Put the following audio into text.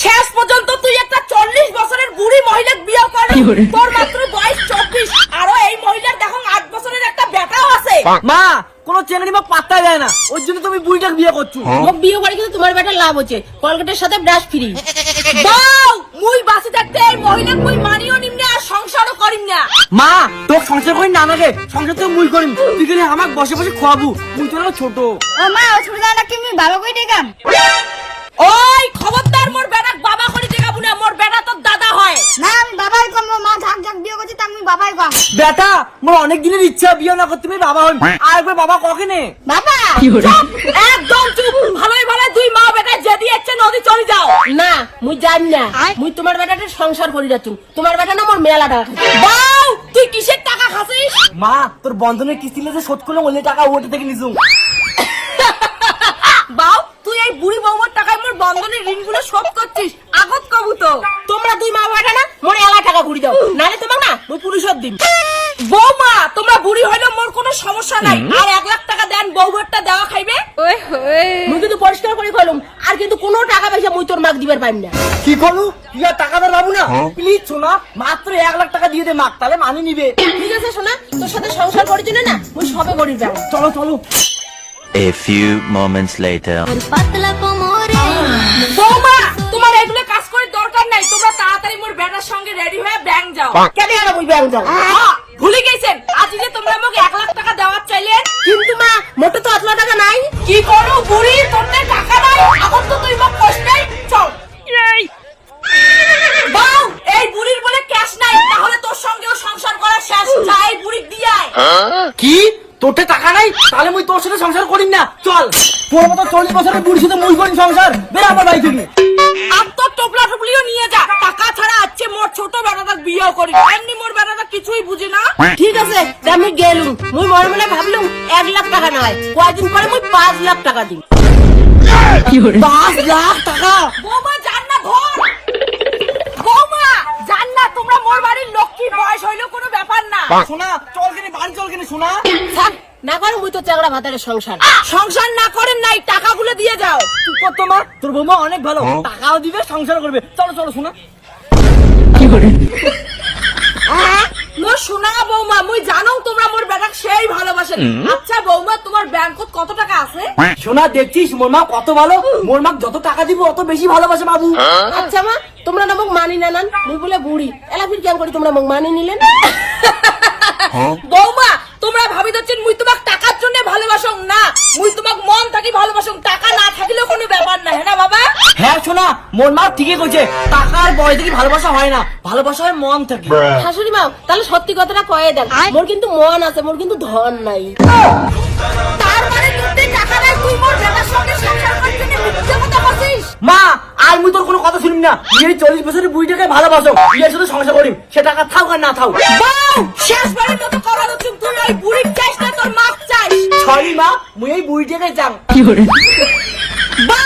শেষ পর্যন্ত তুই একটা 40 বছরের বুড়ি মহিলাকে বিয়ে করলি, তোর মাত্র বয়স 24, আর এই মহিলার দেখো 8 বছরের একটা বেটাও আছে। মা কোন চেঙ্গড়ি মা পাত্তা দেয় না, ওই জন্য তুমি বুড়িটাকে বিয়ে করছো। মোক বিয়ে করে কিন্তু তোমার বেটার লাভ হচ্ছে, কলগেটের সাথে ব্রাশ ফ্রি। বাউ মুই বাসি থাকতে এই মহিলাকে মুই মানিও নিম না আর সংসারও করিম না। মা তোর সংসার করি না আমাকে, সংসার তো মুই করিম, তুই গেলে আমাকে বসে বসে খাওয়াবো, মুই তো ছোট। ও মা ও ছোট দাদা কি আমি বাবা কই দেখাম? ওই খবরদার মোর বেটাক বাবা করে দেখাবো না, মোর বেটা তোর দাদা হয় না আমি বাবাই কম, মা ঝাক ঝাক বিয়ে করছি তা আমি বাবাই কম। বেটা মোর অনেক দিনের ইচ্ছা বিয়ে না করতে, তুমি বাবা হই, আর একবার বাবা কখনে বাবা চুপ, একদম চুপ। ভালোই ভালো দুই মা বেটা যদি ইচ্ছে নদী চলে যাও। না মুই জানি না, মুই তোমার বেটাকে সংসার করি যাচ্ছু, তোমার বেটা না মোর মেলা টাকা খাচ্ছে। বাউ তুই কিসের টাকা খাচ্ছিস? মা তোর বন্ধনের কিস্তি যে শোধ করলাম ওই টাকা ওটা থেকে নিছুম। বাউ তুই এই বুড়ি বউমার টাকায় মোর বন্ধনের ঋণগুলো শোধ করছিস, আগত কবু তো। তোমরা দুই মা বেটা না মোর এলা টাকা ঘুরি দাও, নালে তোমাক না মুই পুলিশের দিন। বৌমা তোমরা বুড়ি হইলে মোর কোনো সমস্যা নাই, আর 1 লাখ টাকা দেন বউভাতটা দেওয়া খাইবে। মুই কিন্তু পরিষ্কার করে কইলাম, আর কিন্তু কোনো টাকা পয়সা মুই তোর মাক দিবার পাইম না। কি করলু তুই আর টাকা দর পাবো না, প্লিজ শোনা মাত্র 1 লাখ টাকা দিয়ে দে মাক, তাহলে মানি নিবে। ঠিক আছে শোনা, তোর সাথে সংসার করি জন্য না মুই সবে গরিব যাবো। চলো চলো। A few moments later. বৌমা তোমার এগুলো কাজ করে দরকার নাই, তোমরা তাড়াতাড়ি মোর বেটার সঙ্গে রেডি হয়ে ব্যাংক যাও। কেন আর মুই ব্যাংক যাও? ভুলে গেছেন আজ যে তোমরা আমাকে 1 লাখ টাকা দেওয়ার চাইলেন, কিন্তু মা মোটে তো 1 লাখ টাকা নাই। কি করো বুড়ি, তোর টাকা নাই, এখন তো তুই মোক কষ্টই চল। বাউ এই বুড়ির বলে ক্যাশ নাই, তাহলে তোর সঙ্গেও সংসার করা শেষ, যাই বুড়ি দিয়াই। কি তোর টাকা নাই, তাহলে মুই তোর সাথে সংসার করিম না, চল। তোর মতো 40 বছরের বুড়ির সাথে মুই করিম সংসার, বের আমার বাড়ি থেকে। আর তোর টোপলা টুপলিও নিয়ে যা, টাকা ছাড়া আছে মোর ছোট বেটাটা বিয়ে করি, এমনি মোর বেটাটা কিছুই বুঝি না। ঠিক আছে আমি গেলুম, মুই মনে মনে ভাবলুম 1 লাখ টাকা নয়, কয়েকদিন পরে মুই 5 লাখ টাকা দিই। 5 লাখ টাকা? বৌমা জান না ধর, বৌমা জান না, তোমরা মোর বাড়ির লক্ষ্মী, বয়স হইলো কোনো ব্যাপার না। শোনা চল কেনে বাড়ি চল কেনে শোনা। থাক না করো, মুই তো চাংড়া ভাতারের সংসার সংসার না করেন নাই, টাকাগুলো দিয়ে যাও। চুপ কর তো মা, তোর বৌমা অনেক ভালো, টাকাও দিবে সংসার করবে, চলো চলো শোনা। মোর সোনা বৌমা, মুই জানো তোমরা মোর বেটাক সেই ভালোবাসেন। আচ্ছা বৌমা তোমার ব্যাংকত কত টাকা আছে? শোনা দেখছিস মোর মা কত ভালো, মোর মা যত টাকা দিব অত বেশি ভালোবাসে বাবু। আচ্ছা মা তোমরা না মোক মানি না নান, মুই বলে বুড়ি এলা ফির কেন করি তোমরা মোক মানি নিলেন? বৌমা তোমরা ভাবি যাচ্ছেন মুই তোমাক টাকার জন্য ভালোবাসং না, মুই তোমাক মন থাকি ভালোবাসং, টাকা না থাকিলেও কোনো ব্যাপার না, হ্যাঁ না বাবা? হ্যাঁ শোনা মোর মা ঠিকই কইছে, টাকার বয় থেকে ভালোবাসা হয় না, ভালোবাসা হয় মন থেকে। শাশুড়ি মা তাহলে সত্যি কথাটা কয়ে দেন, মোর কিন্তু মন আছে, মোর কিন্তু ধন নাই। তার মানে তোর টাকা নাই, তুই মোর বেটার সঙ্গে সংসার করার জন্য মিথ্যা কথা বলছিস? মা আর মুই তোর কোনো কথা শুনিম না, এই 40 বছরের বুড়িটাকে ভালোবাসো, এর সাথে সংসার করিম, সে টাকা থাক আর না থাক। বাউ শেষবারের মতো কথা হচ্ছে, তুই ওই বুড়ি চাইস না তোর মাপ চাইস। সরি মা, মুই এই বুড়িটাকে চাং। বাউ